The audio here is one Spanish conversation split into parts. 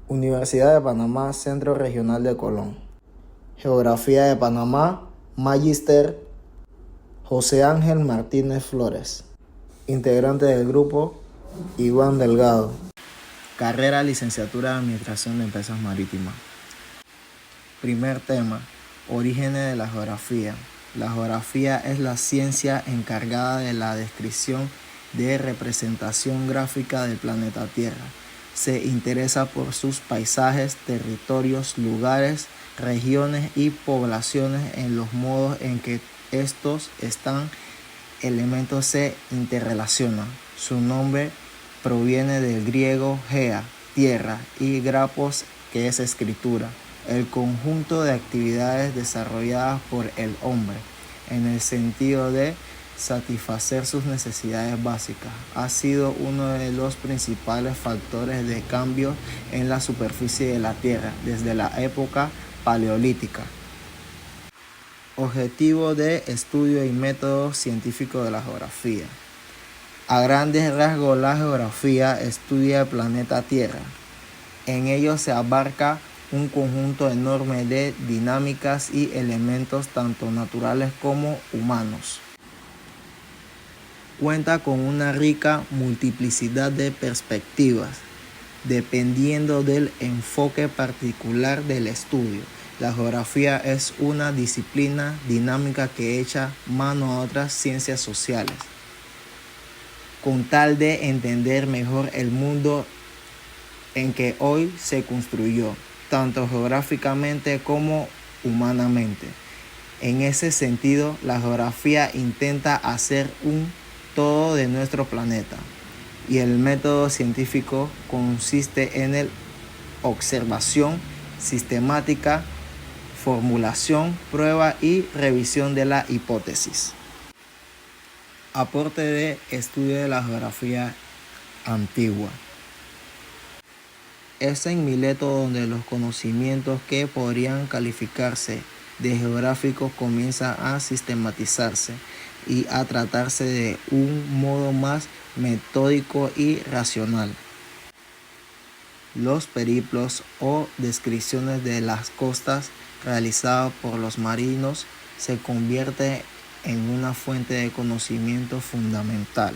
Universidad de Panamá, Centro Regional de Colón. Geografía de Panamá, Magíster José Ángel Martínez Flores. Integrante del grupo, Iván Delgado. Carrera Licenciatura de Administración de Empresas Marítimas. Primer tema, orígenes de la geografía. La geografía es la ciencia encargada de la descripción de representación gráfica del planeta Tierra. Se interesa por sus paisajes, territorios, lugares, regiones y poblaciones en los modos en que estos elementos se interrelacionan. Su nombre proviene del griego gea, tierra, y grapos, que es escritura, el conjunto de actividades desarrolladas por el hombre en el sentido de satisfacer sus necesidades básicas. Ha sido uno de los principales factores de cambio en la superficie de la Tierra desde la época paleolítica. Objetivo de estudio y método científico de la geografía. A grandes rasgos, la geografía estudia el planeta Tierra. En ello se abarca un conjunto enorme de dinámicas y elementos tanto naturales como humanos. Cuenta con una rica multiplicidad de perspectivas, dependiendo del enfoque particular del estudio. La geografía es una disciplina dinámica que echa mano a otras ciencias sociales, con tal de entender mejor el mundo en que hoy se construyó, tanto geográficamente como humanamente. En ese sentido, la geografía intenta hacer un todo de nuestro planeta, y el método científico consiste en la observación sistemática, formulación, prueba y revisión de la hipótesis. Aporte de estudio de la geografía antigua. Es en Mileto donde los conocimientos que podrían calificarse de geográficos comienzan a sistematizarse y a tratarse de un modo más metódico y racional. Los periplos o descripciones de las costas realizadas por los marinos se convierten en una fuente de conocimiento fundamental.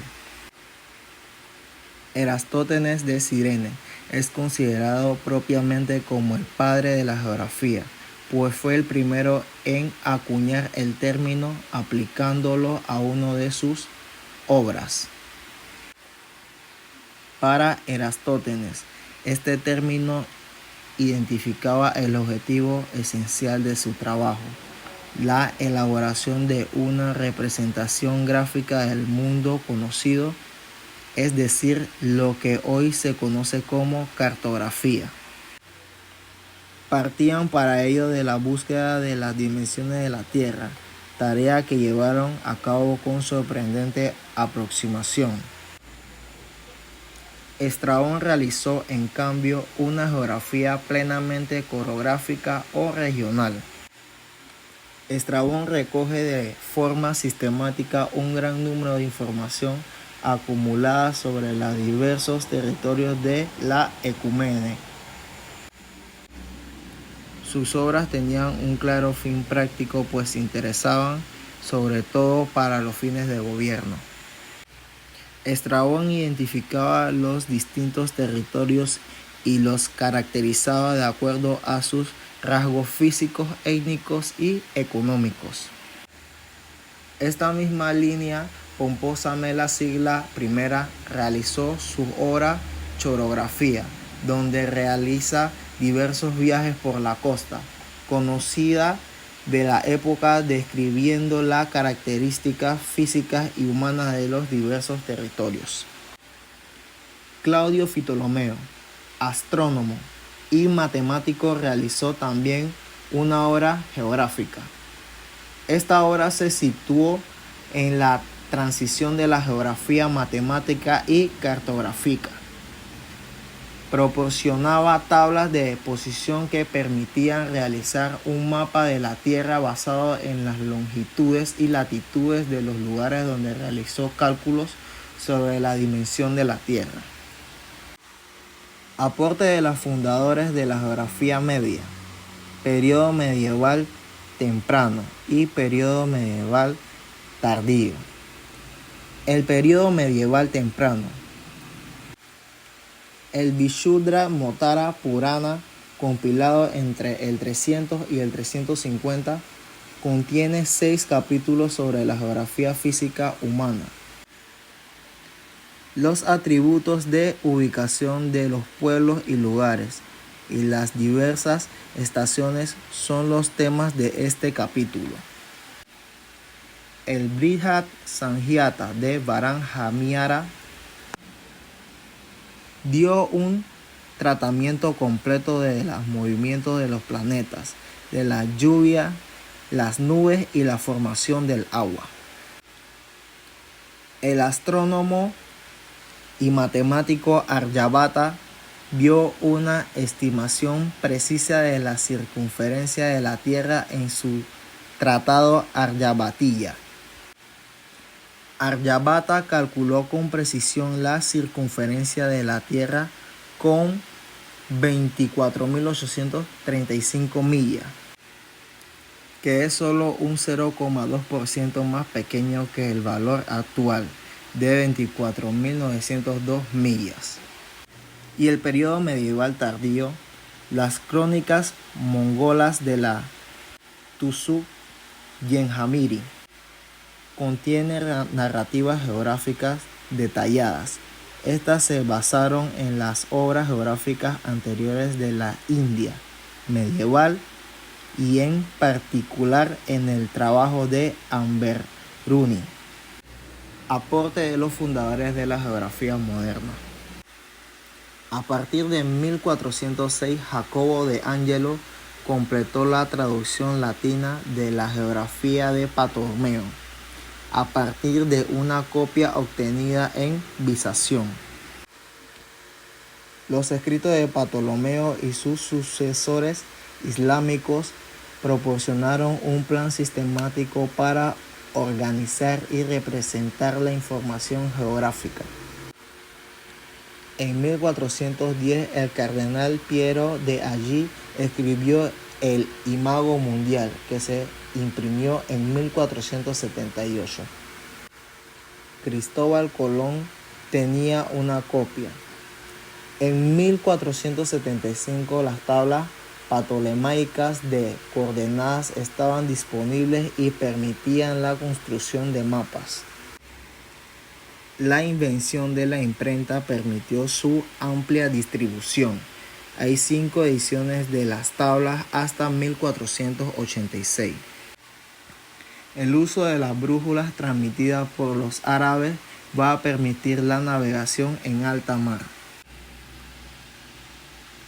Eratóstenes de Cirene es considerado propiamente como el padre de la geografía, pues fue el primero en acuñar el término aplicándolo a una de sus obras. Para Eratóstenes, este término identificaba el objetivo esencial de su trabajo, la elaboración de una representación gráfica del mundo conocido, es decir, lo que hoy se conoce como cartografía. Partían para ello de la búsqueda de las dimensiones de la Tierra, tarea que llevaron a cabo con sorprendente aproximación. Estrabón realizó, en cambio, una geografía plenamente cartográfica o regional. Estrabón recoge de forma sistemática un gran número de información acumulada sobre los diversos territorios de la ecumene. Sus obras tenían un claro fin práctico, pues se interesaban sobre todo para los fines de gobierno. Estrabón identificaba los distintos territorios y los caracterizaba de acuerdo a sus rasgos físicos, étnicos y económicos. Esta misma línea, Pomposa Mela Sigla I realizó su obra Chorografía, donde realiza diversos viajes por la costa, conocida de la época, describiendo las características físicas y humanas de los diversos territorios. Claudio Ptolomeo, astrónomo y matemático, realizó también una obra geográfica. Esta obra se situó en la transición de la geografía matemática y cartográfica. Proporcionaba tablas de posición que permitían realizar un mapa de la Tierra basado en las longitudes y latitudes de los lugares donde realizó cálculos sobre la dimensión de la Tierra. Aporte de los fundadores de la geografía media. Periodo medieval temprano y periodo medieval tardío. El periodo medieval temprano. El Vishuddha-Mottara Purana, compilado entre el 300 y el 350, contiene 6 capítulos sobre la geografía física humana. Los atributos de ubicación de los pueblos y lugares y las diversas estaciones son los temas de este capítulo. El Brihad Samhita de Varahamihara dio un tratamiento completo de los movimientos de los planetas, de la lluvia, las nubes y la formación del agua. El astrónomo y matemático Aryabhata dio una estimación precisa de la circunferencia de la Tierra en su tratado Aryabhatiya. Aryabhata calculó con precisión la circunferencia de la Tierra con 24.835 millas, que es solo un 0,2% más pequeño que el valor actual de 24.902 millas. Y el periodo medieval tardío, las crónicas mongolas de la Tuzuk-Yenhamiri, contiene narrativas geográficas detalladas. Estas se basaron en las obras geográficas anteriores de la India medieval y en particular en el trabajo de Amber-Runi. Aporte de los fundadores de la geografía moderna. A partir de 1406, Jacobo de Angelo completó la traducción latina de la geografía de Ptolomeo, a partir de una copia obtenida en Bizancio. Los escritos de Ptolomeo y sus sucesores islámicos proporcionaron un plan sistemático para organizar y representar la información geográfica. En 1410, el cardenal Piero de Agí escribió el Imago Mundial, que se imprimió en 1478. Cristóbal Colón tenía una copia. En 1475, las tablas ptolomeicas de coordenadas estaban disponibles y permitían la construcción de mapas. La invención de la imprenta permitió su amplia distribución. Hay 5 ediciones de las tablas hasta 1486. El uso de las brújulas transmitidas por los árabes va a permitir la navegación en alta mar.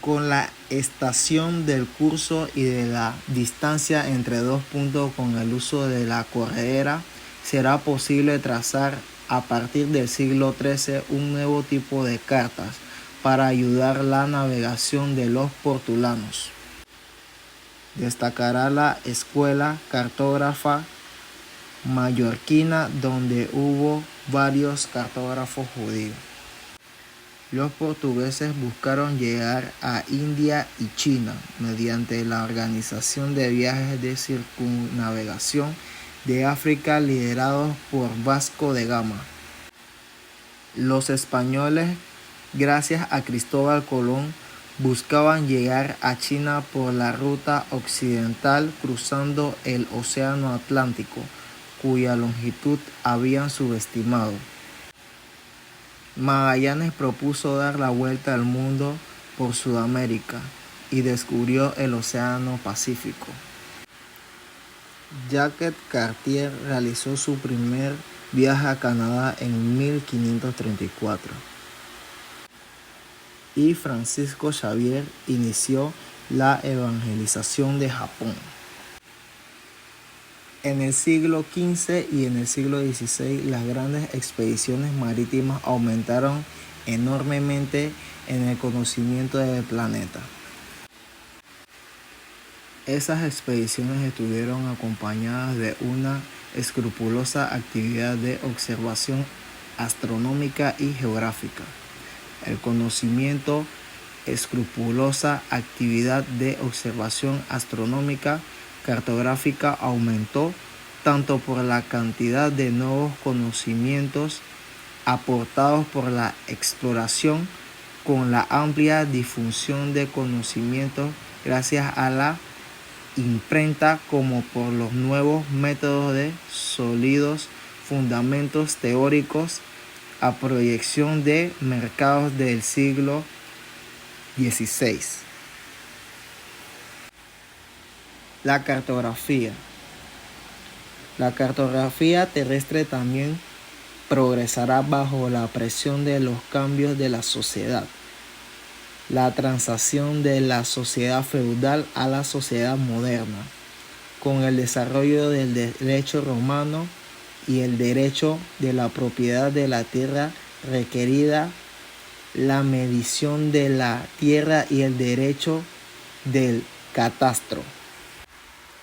Con la estación del curso y de la distancia entre 2 puntos con el uso de la corredera, será posible trazar a partir del siglo XIII un nuevo tipo de cartas para ayudar la navegación de los portulanos. Destacará la escuela cartógrafa mallorquina, donde hubo varios cartógrafos judíos. Los portugueses buscaron llegar a India y China mediante la organización de viajes de circunnavegación de África liderados por Vasco de Gama. Los españoles, gracias a Cristóbal Colón, buscaban llegar a China por la ruta occidental cruzando el Océano Atlántico, cuya longitud habían subestimado. Magallanes propuso dar la vuelta al mundo por Sudamérica y descubrió el Océano Pacífico. Jacques Cartier realizó su primer viaje a Canadá en 1534 y Francisco Xavier inició la evangelización de Japón. En el siglo XV y en el siglo XVI, las grandes expediciones marítimas aumentaron enormemente en el conocimiento del planeta. Esas expediciones estuvieron acompañadas de una escrupulosa actividad de observación astronómica y geográfica. El conocimiento escrupulosa actividad de observación astronómica cartográfica aumentó tanto por la cantidad de nuevos conocimientos aportados por la exploración con la amplia difusión de conocimientos gracias a la imprenta como por los nuevos métodos de sólidos fundamentos teóricos a proyección de mercados del siglo XVI. La cartografía. La cartografía terrestre también progresará bajo la presión de los cambios de la sociedad. La transición de la sociedad feudal a la sociedad moderna, con el desarrollo del derecho romano y el derecho de la propiedad de la tierra requerida, la medición de la tierra y el derecho del catastro.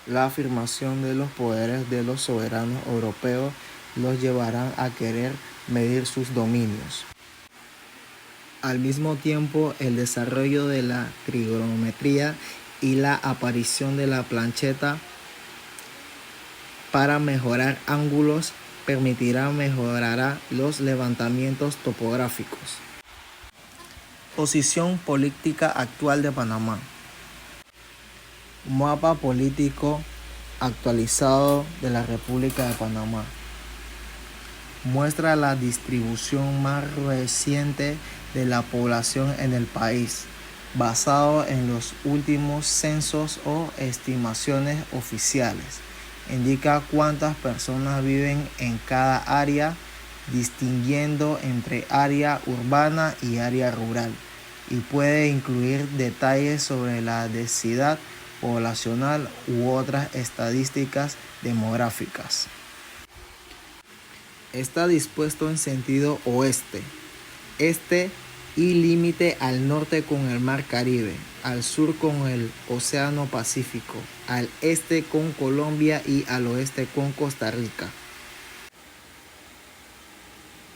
La afirmación de los poderes de los soberanos europeos los llevarán a querer medir sus dominios. Al mismo tiempo, el desarrollo de la trigonometría y la aparición de la plancheta para mejorar ángulos mejorará los levantamientos topográficos. Posición política actual de Panamá. Mapa político actualizado de la República de Panamá. Muestra la distribución más reciente de la población en el país, basado en los últimos censos o estimaciones oficiales. Indica cuántas personas viven en cada área, distinguiendo entre área urbana y área rural, y puede incluir detalles sobre la densidad poblacional u otras estadísticas demográficas. Está dispuesto en sentido oeste, este y límite al norte con el Mar Caribe, al sur con el Océano Pacífico, al este con Colombia y al oeste con Costa Rica.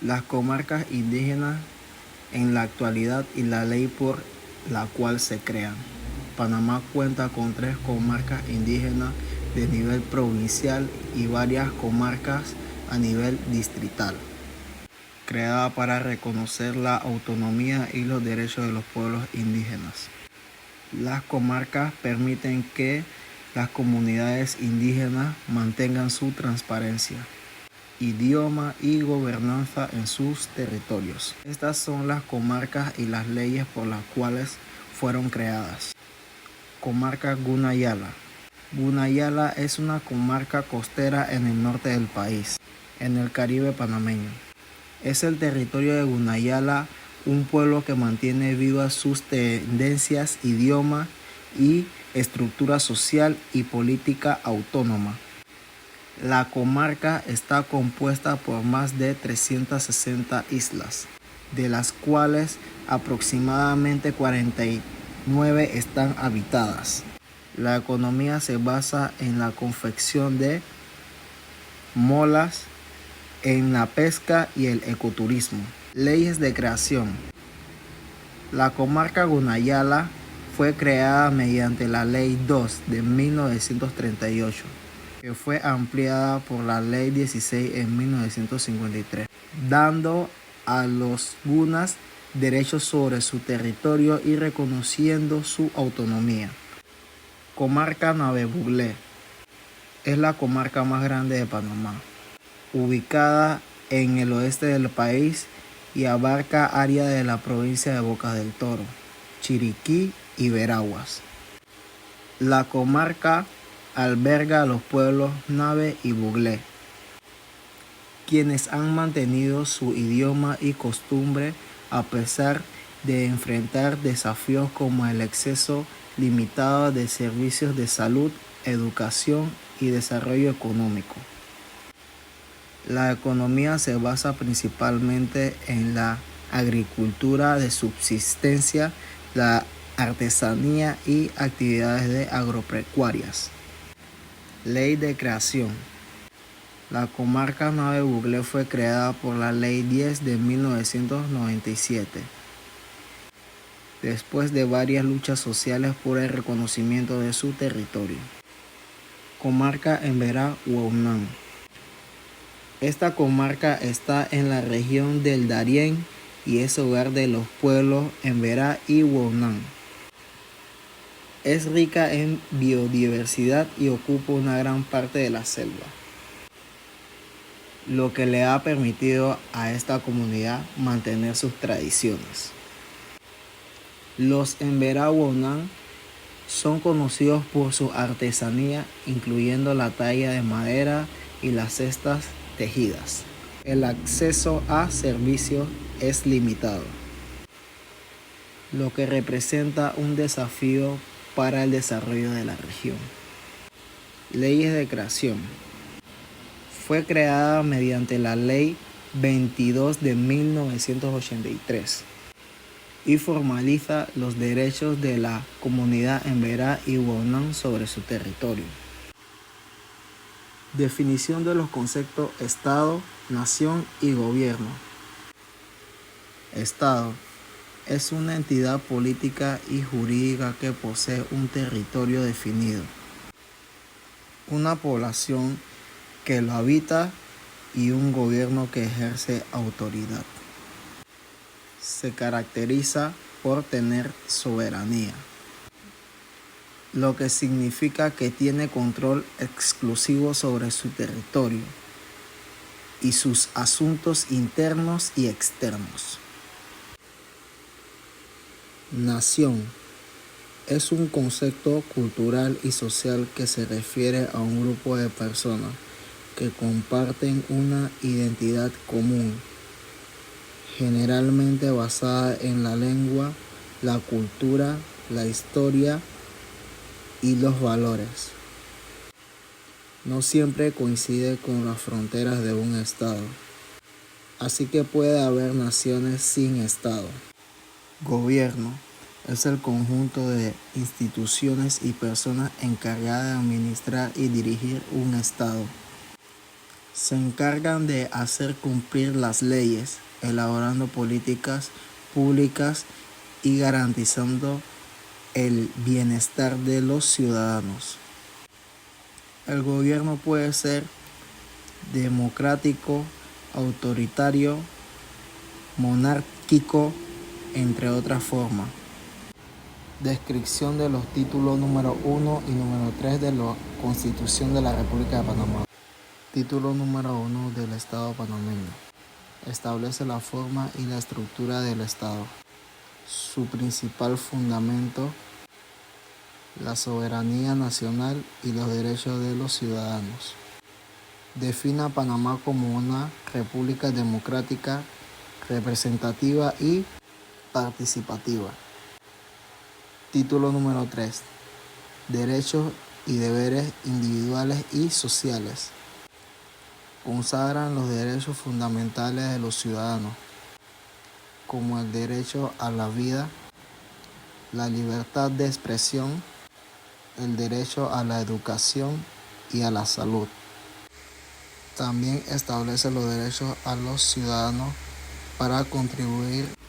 Las comarcas indígenas en la actualidad y la ley por la cual se crean. Panamá cuenta con 3 comarcas indígenas de nivel provincial y varias comarcas a nivel distrital, creada para reconocer la autonomía y los derechos de los pueblos indígenas. Las comarcas permiten que las comunidades indígenas mantengan su transparencia, idioma y gobernanza en sus territorios. Estas son las comarcas y las leyes por las cuales fueron creadas. Comarca Gunayala. Gunayala es una comarca costera en el norte del país, en el Caribe panameño. Es el territorio de Gunayala, un pueblo que mantiene vivas sus tendencias, idioma y estructura social y política autónoma. La comarca está compuesta por más de 360 islas, de las cuales aproximadamente 49 están habitadas. La economía se basa en la confección de molas, en la pesca y el ecoturismo. Leyes de creación. La comarca Gunayala fue creada mediante la Ley 2 de 1938, que fue ampliada por la Ley 16 en 1953, dando a los gunas derechos sobre su territorio y reconociendo su autonomía. Comarca Nave Buglé. Es la comarca más grande de Panamá, ubicada en el oeste del país y abarca área de la provincia de Bocas del Toro, Chiriquí y Veraguas. La comarca alberga a los pueblos Nave y Buglé, quienes han mantenido su idioma y costumbre a pesar de enfrentar desafíos como el acceso limitado de servicios de salud, educación y desarrollo económico. La economía se basa principalmente en la agricultura de subsistencia, la artesanía y actividades de agropecuarias. Ley de creación. La comarca Nave Buglé fue creada por la Ley 10 de 1997. después de varias luchas sociales por el reconocimiento de su territorio. Comarca Emberá-Huaunán. Esta comarca está en la región del Darién y es hogar de los pueblos Emberá y Huaunán. Es rica en biodiversidad y ocupa una gran parte de la selva, lo que le ha permitido a esta comunidad mantener sus tradiciones. Los Emberá-Huaunán son conocidos por su artesanía, incluyendo la talla de madera y las cestas tejidas. El acceso a servicios es limitado, lo que representa un desafío para el desarrollo de la región. Leyes de creación. Fue creada mediante la Ley 22 de 1983 y formaliza los derechos de la comunidad Emberá y Huaunán sobre su territorio. Definición de los conceptos Estado, Nación y Gobierno. Estado es una entidad política y jurídica que posee un territorio definido, una población que lo habita y un gobierno que ejerce autoridad. Se caracteriza por tener soberanía, lo que significa que tiene control exclusivo sobre su territorio y sus asuntos internos y externos. Nación es un concepto cultural y social que se refiere a un grupo de personas que comparten una identidad común, generalmente basada en la lengua, la cultura, la historia y los valores. No siempre coincide con las fronteras de un estado, así que puede haber naciones sin estado. Gobierno es el conjunto de instituciones y personas encargadas de administrar y dirigir un estado. Se encargan de hacer cumplir las leyes, elaborando políticas públicas y garantizando el bienestar de los ciudadanos. El gobierno puede ser democrático, autoritario, monárquico, entre otras formas. Descripción de los títulos número 1 y número 3 de la Constitución de la República de Panamá. Título número 1 del Estado panameño. Establece la forma y la estructura del Estado. Su principal fundamento, la soberanía nacional y los derechos de los ciudadanos. Define a Panamá como una república democrática, representativa y participativa. Título número 3. Derechos y deberes individuales y sociales. Consagran los derechos fundamentales de los ciudadanos, como el derecho a la vida, la libertad de expresión, el derecho a la educación y a la salud. También establece los derechos a los ciudadanos para contribuir al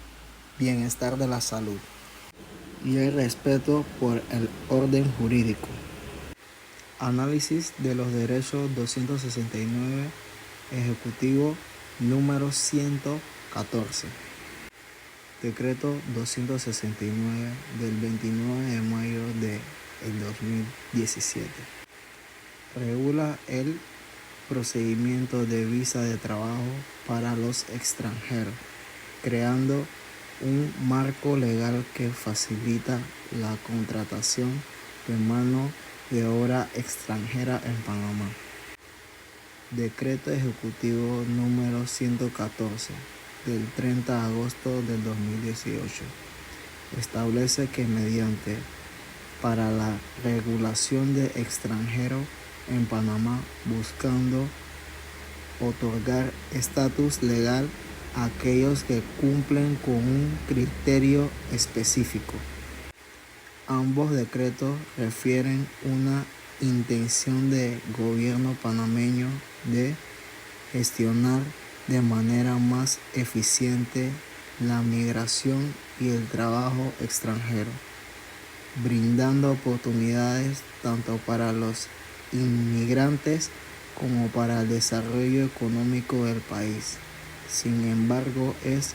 bienestar de la salud y el respeto por el orden jurídico. Análisis de los derechos 269, Ejecutivo número 114. Decreto 269 del 29 de mayo del 2017. Regula el procedimiento de visa de trabajo para los extranjeros, creando un marco legal que facilita la contratación de mano de obra extranjera en Panamá. Decreto Ejecutivo número 114 del 30 de agosto del 2018 establece que mediante para la regulación de extranjeros en Panamá, buscando otorgar estatus legal a aquellos que cumplen con un criterio específico. Ambos decretos refieren una intención del gobierno panameño de gestionar de manera más eficiente la migración y el trabajo extranjero, brindando oportunidades tanto para los inmigrantes como para el desarrollo económico del país. Sin embargo, es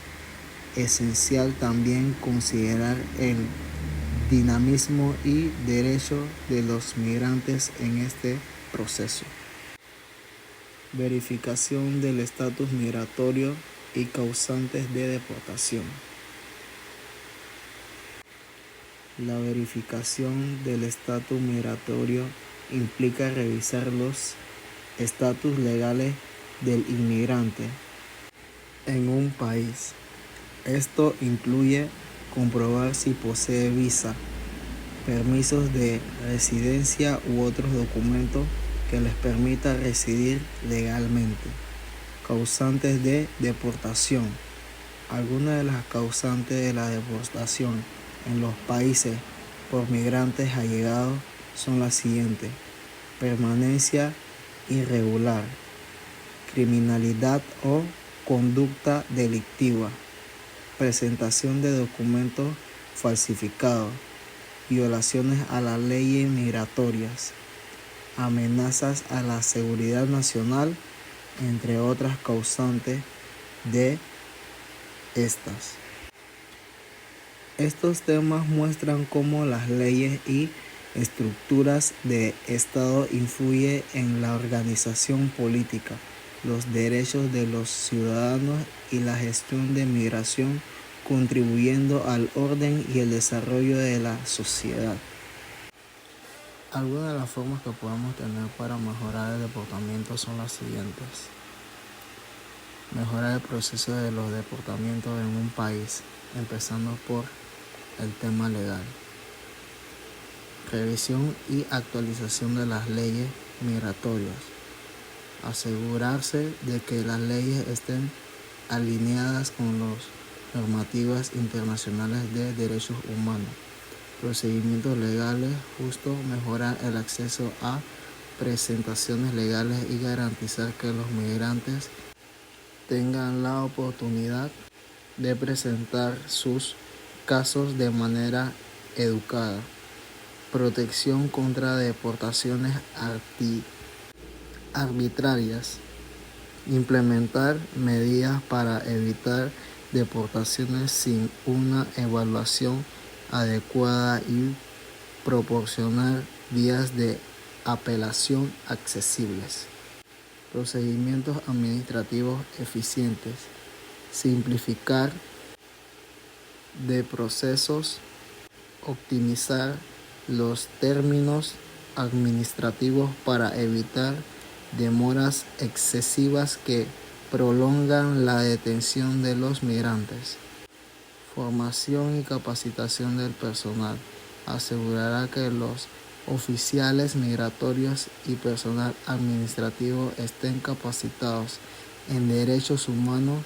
esencial también considerar el dinamismo y derecho de los migrantes en este proceso. Verificación del estatus migratorio y causantes de deportación. La verificación del estatus migratorio implica revisar los estatus legales del inmigrante en un país. Esto incluye comprobar si posee visa, permisos de residencia u otros documentos que les permita residir legalmente. Causantes de deportación. Algunas de las causantes de la deportación en los países por migrantes allegados son las siguientes: permanencia irregular, criminalidad o conducta delictiva, presentación de documentos falsificados, violaciones a las leyes migratorias, amenazas a la seguridad nacional, entre otras causantes de estas. Estos temas muestran cómo las leyes y estructuras de Estado influyen en la organización política, los derechos de los ciudadanos y la gestión de migración, contribuyendo al orden y el desarrollo de la sociedad. Algunas de las formas que podemos tener para mejorar el deportamiento son las siguientes. Mejorar el proceso de los deportamientos en un país, empezando por el tema legal. Revisión y actualización de las leyes migratorias. Asegurarse de que las leyes estén alineadas con las normativas internacionales de derechos humanos. Procedimientos legales justos, mejorar el acceso a presentaciones legales y garantizar que los migrantes tengan la oportunidad de presentar sus casos de manera educada. Protección contra deportaciones arbitrarias. Implementar medidas para evitar deportaciones sin una evaluación adecuada y proporcionar vías de apelación accesibles. Procedimientos administrativos eficientes. Simplificar de procesos, optimizar los términos administrativos para evitar demoras excesivas que prolongan la detención de los migrantes. Formación y capacitación del personal. Asegurará que los oficiales migratorios y personal administrativo estén capacitados en derechos humanos,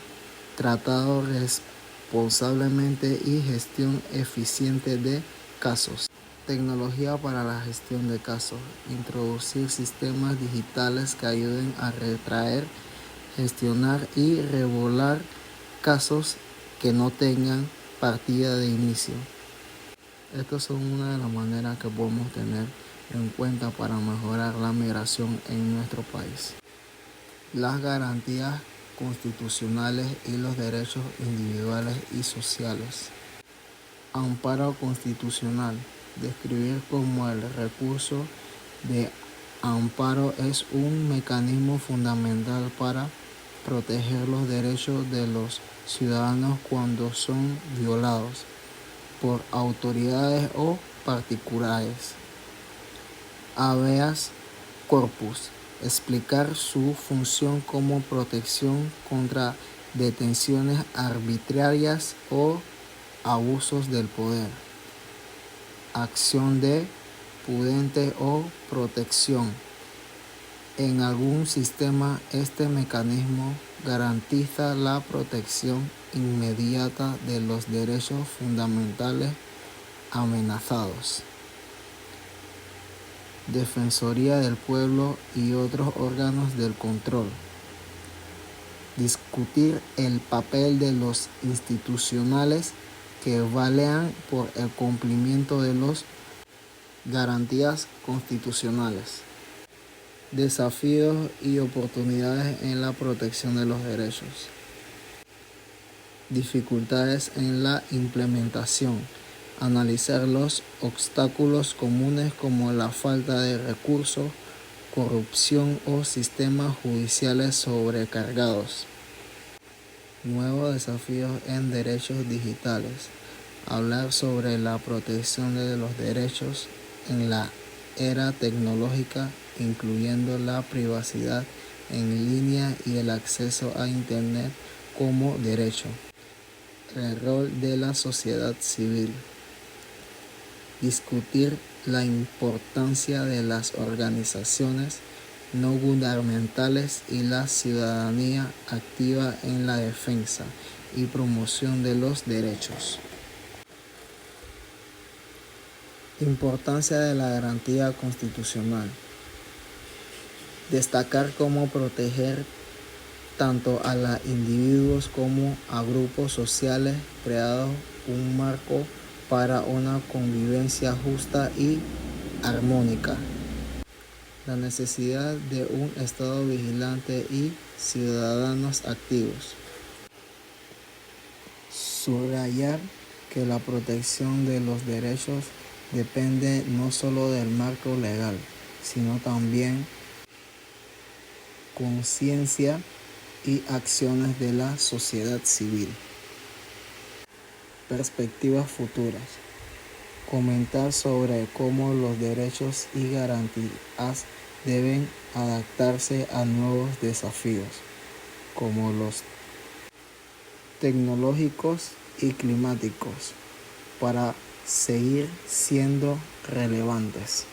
tratado responsablemente y gestión eficiente de casos. Tecnología para la gestión de casos. Introducir sistemas digitales que ayuden a retraer, gestionar y regular casos que no tengan partida de inicio. Estas son una de las maneras que podemos tener en cuenta para mejorar la migración en nuestro país. Las garantías constitucionales y los derechos individuales y sociales. Amparo constitucional. Describir como el recurso de amparo es un mecanismo fundamental para proteger los derechos de los ciudadanos cuando son violados por autoridades o particulares. Habeas corpus. Explicar su función como protección contra detenciones arbitrarias o abusos del poder. Acción de pudente o protección. En algún sistema, este mecanismo garantiza la protección inmediata de los derechos fundamentales amenazados. Defensoría del Pueblo y otros órganos del control. Discutir el papel de los institucionales que velean por el cumplimiento de las garantías constitucionales. Desafíos y oportunidades en la protección de los derechos. Dificultades en la implementación. Analizar los obstáculos comunes como la falta de recursos, corrupción o sistemas judiciales sobrecargados. Nuevos desafíos en derechos digitales. Hablar sobre la protección de los derechos en la era tecnológica, incluyendo la privacidad en línea y el acceso a Internet como derecho. El rol de la sociedad civil. Discutir la importancia de las organizaciones no gubernamentales y la ciudadanía activa en la defensa y promoción de los derechos. Importancia de la garantía constitucional. Destacar cómo proteger tanto a los individuos como a grupos sociales, creando un marco para una convivencia justa y armónica. La necesidad de un Estado vigilante y ciudadanos activos. Subrayar que la protección de los derechos depende no solo del marco legal, sino también conciencia y acciones de la sociedad civil. Perspectivas futuras. Comentar sobre cómo los derechos y garantías deben adaptarse a nuevos desafíos, como los tecnológicos y climáticos, para seguir siendo relevantes.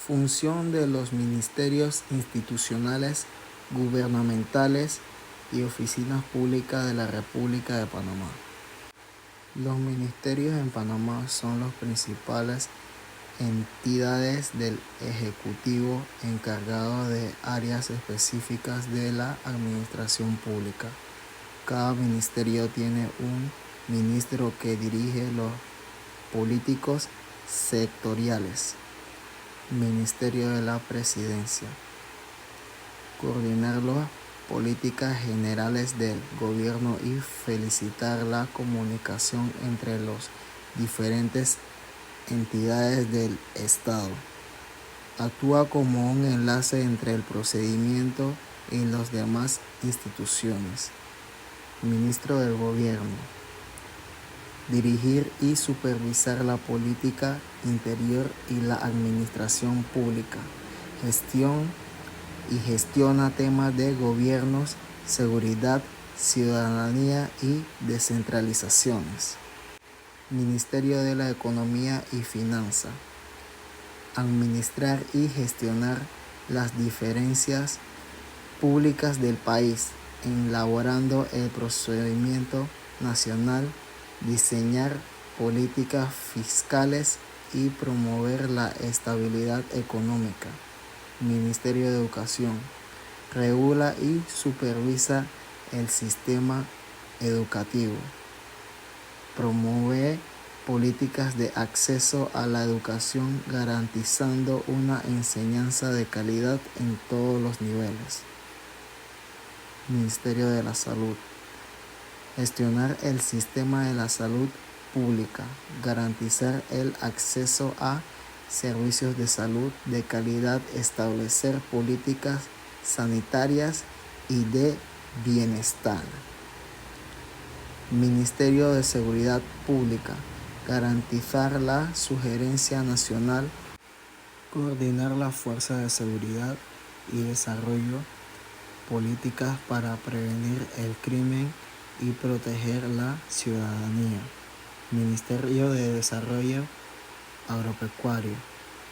Función de los ministerios institucionales, gubernamentales y oficinas públicas de la República de Panamá. Los ministerios en Panamá son las principales entidades del Ejecutivo encargados de áreas específicas de la administración pública. Cada ministerio tiene un ministro que dirige los políticos sectoriales. Ministerio de la Presidencia. Coordinar las políticas generales del gobierno y facilitar la comunicación entre las diferentes entidades del Estado. Actúa como un enlace entre el procedimiento y las demás instituciones. Ministro del Gobierno. Dirigir y supervisar la política interior y la administración pública. Gestiona temas de gobiernos, seguridad, ciudadanía y descentralizaciones. Ministerio de la Economía y Finanza. Administrar y gestionar las diferencias públicas del país, elaborando el procedimiento nacional, diseñar políticas fiscales y promover la estabilidad económica. Ministerio de Educación. Regula y supervisa el sistema educativo. Promueve políticas de acceso a la educación, garantizando una enseñanza de calidad en todos los niveles. Ministerio de la Salud. Gestionar el sistema de la salud pública, garantizar el acceso a servicios de salud de calidad, establecer políticas sanitarias y de bienestar. Ministerio de Seguridad Pública. Garantizar la sugerencia nacional, coordinar la fuerza de seguridad y desarrollo, políticas para prevenir el crimen y proteger la ciudadanía. Ministerio de Desarrollo Agropecuario.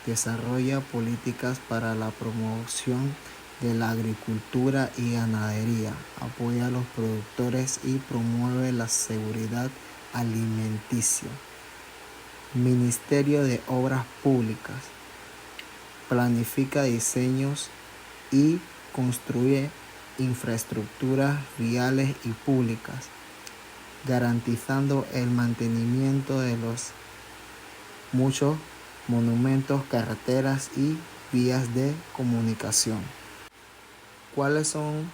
Desarrolla políticas para la promoción de la agricultura y ganadería, apoya a los productores y promueve la seguridad alimenticia. Ministerio de Obras Públicas. Planifica diseños y construye infraestructuras viales y públicas. garantizando el mantenimiento de los muchos monumentos, carreteras y vías de comunicación. ¿Cuáles son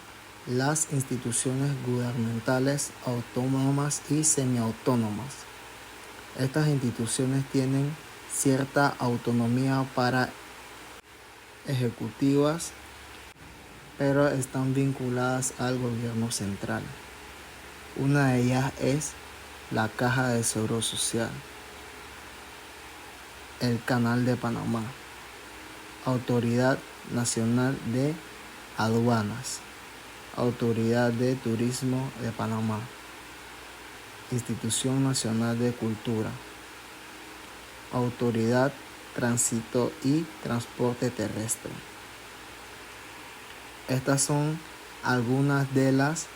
las instituciones gubernamentales autónomas y semiautónomas? Estas instituciones tienen cierta autonomía para ejecutivas, pero están vinculadas al gobierno central. Una de ellas es la Caja de Seguro Social, el Canal de Panamá, Autoridad Nacional de Aduanas, Autoridad de Turismo de Panamá, Institución Nacional de Cultura, Autoridad Tránsito y Transporte Terrestre. Estas son algunas de las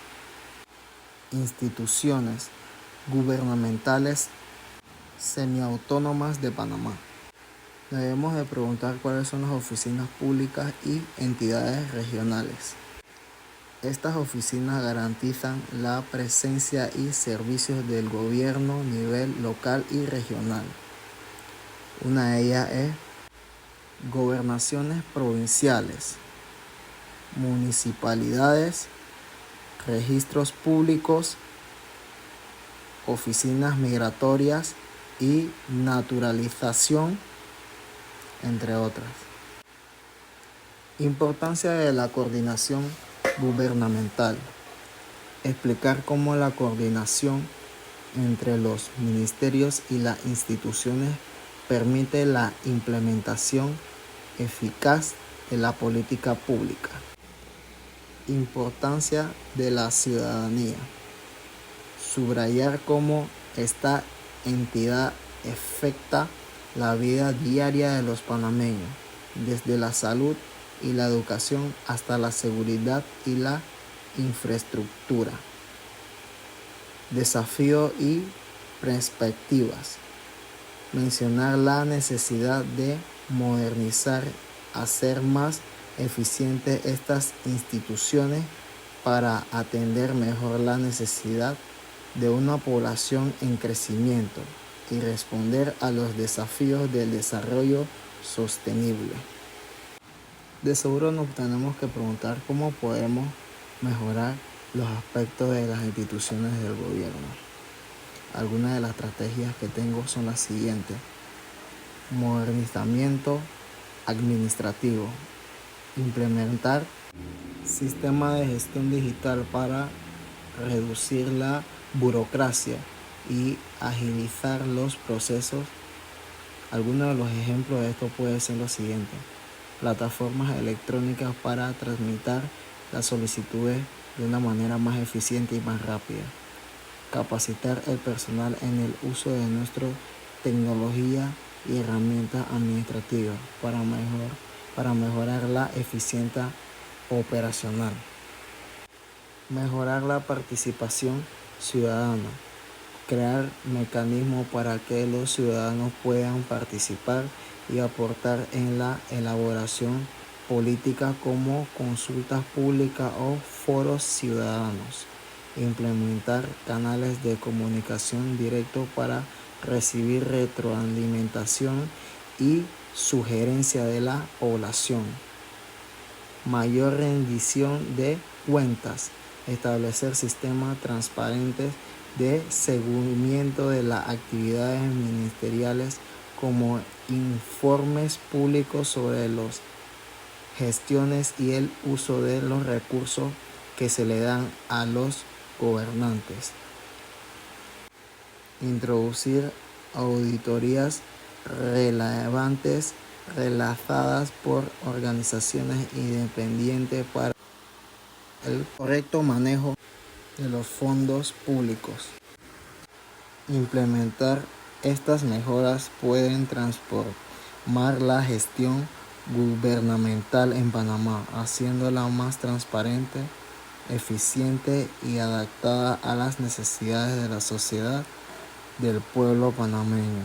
instituciones gubernamentales semiautónomas de Panamá. Debemos de preguntar cuáles son las oficinas públicas y entidades regionales. Estas oficinas garantizan la presencia y servicios del gobierno a nivel local y regional. Una de ellas es gobernaciones provinciales, municipalidades, registros públicos, oficinas migratorias y naturalización, entre otras. Importancia de la coordinación gubernamental. Explicar cómo la coordinación entre los ministerios y las instituciones permite la implementación eficaz de la política pública. Importancia de la ciudadanía. Subrayar cómo esta entidad afecta la vida diaria de los panameños, desde la salud y la educación hasta la seguridad y la infraestructura. Desafío y perspectivas. Mencionar la necesidad de modernizar, hacer más eficientes estas instituciones para atender mejor la necesidad de una población en crecimiento y responder a los desafíos del desarrollo sostenible. De seguro nos tenemos que preguntar cómo podemos mejorar los aspectos de las instituciones del gobierno. Algunas de las estrategias que tengo son las siguientes: modernizamiento administrativo, implementar sistema de gestión digital para reducir la burocracia y agilizar los procesos. Algunos de los ejemplos de esto pueden ser los siguientes: plataformas electrónicas para transmitir las solicitudes de una manera más eficiente y más rápida, capacitar el personal en el uso de nuestra tecnología y herramientas administrativas para mejorar la eficiencia operacional, mejorar la participación ciudadana, crear mecanismos para que los ciudadanos puedan participar y aportar en la elaboración política como consultas públicas o foros ciudadanos. Implementar canales de comunicación directos para recibir retroalimentación y sugerencia de la población. Mayor rendición de cuentas. Establecer sistemas transparentes de seguimiento de las actividades ministeriales como informes públicos sobre las gestiones y el uso de los recursos que se le dan a los gobernantes. Introducir auditorías relevantes realizadas por organizaciones independientes para el correcto manejo de los fondos públicos. Implementar estas mejoras pueden transformar la gestión gubernamental en Panamá, haciéndola más transparente, eficiente y adaptada a las necesidades de la sociedad del pueblo panameño.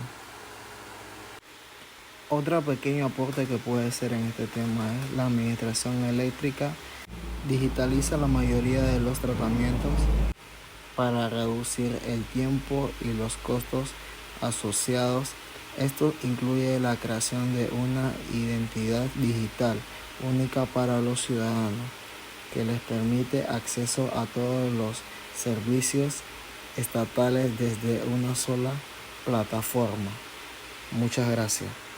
Otro pequeño aporte que puede ser en este tema es la administración eléctrica. Digitaliza la mayoría de los tratamientos para reducir el tiempo y los costos asociados. Esto incluye la creación de una identidad digital única para los ciudadanos, que les permite acceso a todos los servicios estatales desde una sola plataforma. Muchas gracias.